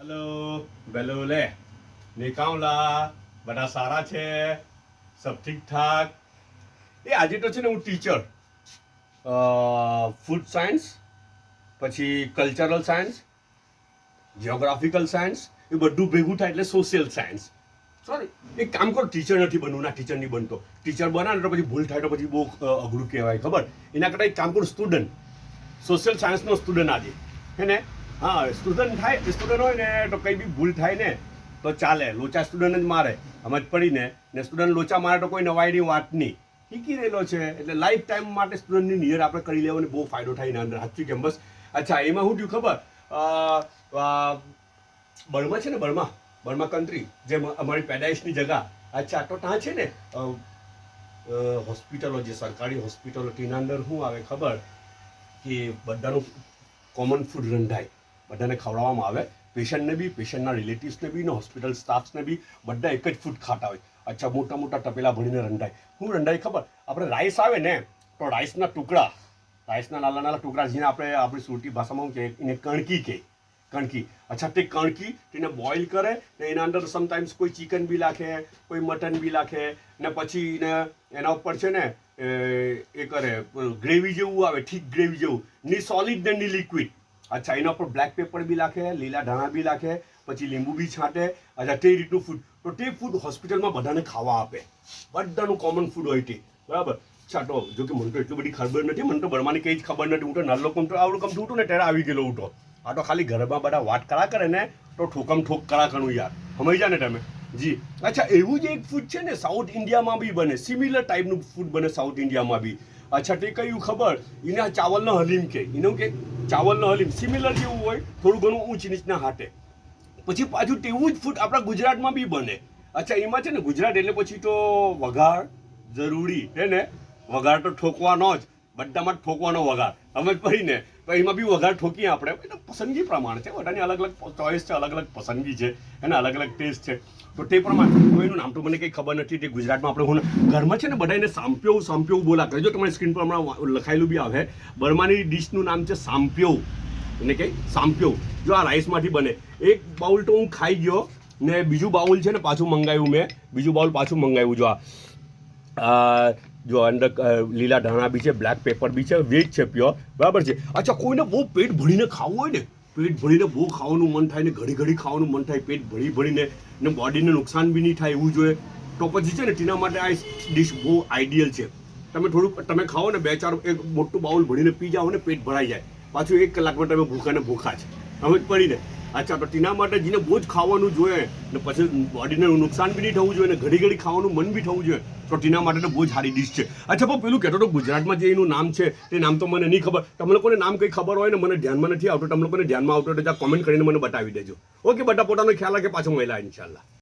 hello બેલોલે નિકાઉલા બધા સારા છે સબ ઠીક ઠાક એ આજે તો છે ને હું ટીચર ફૂડ સાયન્સ પછી કલ્ચરલ સાયન્સ જિયોગ્રાફિકલ સાયન્સ એ બધું ભેગું થાય એટલે સોશિયલ સાયન્સ સોરી એક કામ કરો ટીચર નથી બનવું ના ટીચર નહીં બનતો ટીચર બનાવે તો પછી ભૂલ થાય તો પછી બહુ અઘરું કહેવાય ખબર એના કરતાં એક કામ કરું સ્ટુડન્ટ સોશિયલ સાયન્સનો સ્ટુડન્ટ આજે હે ને હા સ્ટુડન્ટ થાય સ્ટુડન્ટ હોય ને તો કંઈ બી ભૂલ થાય ને તો ચાલે લોચા સ્ટુડન્ટ જ મારે સમજ પડીને ને સ્ટુડન્ટ લોચા મારે તો કોઈ નવાઈની વાત નહીં શીખી રહેલો છે એટલે લાઈફ ટાઈમ માટે સ્ટુડન્ટની નિયર આપણે કરી લેવાની બહુ ફાયદો થાય એના અંદર સાચું કેમ બસ અચ્છા એમાં શું થયું ખબર બર્મા છે ને બર્મા કન્ટ્રી જે અમારી પેદાઈશની જગા અચ્છા તો ત્યાં છે ને હોસ્પિટલો જે સરકારી હોસ્પિટલો તેના અંદર શું આવે ખબર કે બધાનું કોમન ફૂડ રંધાય બધાને ખવડાવવામાં આવે પેશન્ટને બી પેશન્ટના રિલેટિવ્સને બી ને હોસ્પિટલ સ્ટાફ્સને બી બધા એક જ ફૂડ ખાતા હોય અચ્છા મોટા મોટા તપેલા ભરીને રંધાય શું રંધાય ખબર આપણે રાઈસ આવે ને તો રાઈસના ટુકડા રાઈસના નાના નાના ટુકડા જેને આપણે આપણી સુરતી ભાષામાં શું કહે એને કણકી કહે કણકી અચ્છા તે કણકી તેને બોઇલ કરે ને એના અંદર સમટાઈમ્સ કોઈ ચિકન બી નાખે કોઈ મટન બી નાખે ને પછી એને એના ઉપર છે ને એ કરે ગ્રેવી જેવું આવે ઠીક ગ્રેવી જેવું ની સોલિડ ને ની લિક્વિડ અચ્છા એના ઉપર બ્લેક પેપર બી નાખે લીલા ધાણા બી નાખે પછી લીંબુ બી છાંટે અચ્છા તે રીતનું ફૂડ તો તે ફૂડ હોસ્પિટલમાં બધાને ખાવા આપે બધાનું કોમન ફૂડ હોય તે બરાબર અચ્છા તો જો કે મને તો એટલી બધી ખબર નથી મને તો બર્માની કંઈ જ ખબર નથી હું તો નાનો કમ તો આવડું કમ ઉઠું ને ત્યારે આવી ગયેલો ઉઠો આ તો ખાલી ઘરમાં બધા વાત કરા કરે ને તો ઠોકમ ઠોક કરા કરું યાર સમજ જા ને તમે જી અચ્છા એવું જ એક ફૂડ છે ને સાઉથ ઇન્ડિયામાં બી બને સિમિલર ટાઈપનું ફૂડ બને સાઉથ ઇન્ડિયામાં બી અચ્છા તે કયું ખબર એને ચાવલનો હલીમ કે એનું કે ચાવલનો હલીમ સિમિલર જેવું હોય થોડું ઘણું ઊંચ નીચના હાટે પછી પાછું તેવું જ ફૂડ આપણા ગુજરાતમાં બી બને અચ્છા એમાં છે ને ગુજરાત એટલે પછી તો વઘાર જરૂરી હે ને વઘાર તો ઠોકવાનો જ બધામાં જ ઠોકવાનો વઘાર સમજ પડી ને તો એમાં બી વઘાર ઠોકીએ આપણે એટલે પસંદગી પ્રમાણે છે બધાની અલગ અલગ ચોઈસ છે અલગ અલગ પસંદગી છે એને અલગ અલગ ટેસ્ટ છે તો તે પ્રમાણે એનું નામ તો મને કંઈ ખબર નથી તે ગુજરાતમાં આપણે હું ઘરમાં છે ને બધા એને સાંપ્યો બોલા કરે જો તમારી સ્ક્રીન પર હમણાં લખાયેલું બી આવે બર્માની ડિશનું નામ છે સાંપ્યો એને કંઈ સાંપ્યો જો આ રાઈસમાંથી બને એક બાઉલ તો હું ખાઈ ગયો ને બીજું બાઉલ છે ને પાછું મંગાવ્યું મેં બીજું બાઉલ પાછું મંગાવ્યું જો અંદર લીલા ધાણા બી છે બ્લેક પેપર બી છે વેજ છે પ્યોર બરાબર છે અચ્છા કોઈને બહુ પેટ ભરીને ખાવું હોય ને પેટ ભરીને બહુ ખાવાનું મન થાય ને ઘડી ઘડી ખાવાનું મન થાય પેટ ભરીને ને બોડીને નુકસાન બી નહીં થાય એવું જોઈએ તો પછી છે ને તેના માટે આ ડિશ બહુ આઈડિયલ છે તમે થોડુંક તમે ખાઓ ને 2-4 એક મોટું બાઉલ ભરીને પી જાઓ ને પેટ ભરાઈ જાય પાછું 1 કલાકમાં તમે ભૂખા જ સમજ પડીને અચ્છા તો તેના માટે જેને બહુ જ ખાવાનું જોઈએ ને પછી બોડીને નુકસાન બી નહીં થવું જોઈએ ને ઘડી ઘડી ખાવાનું મન બી થવું જોઈએ તો તેના માટે તો બહુ જ સારી ડિશ છે અચ્છા પણ પેલું કહેતો તો ગુજરાતમાં જે એનું નામ છે તે નામ તો મને નહીં ખબર તમને લોકોને નામ કંઈ ખબર હોય ને મને ધ્યાનમાં નથી આવતું તમને લોકોને ધ્યાનમાં આવતું તો કોમેન્ટ કરીને મને બતાવી દેજો ઓકે બધા પોતાનો ખ્યાલ રાખે પાછો મળ્યા ઇન્શાલ્લાહ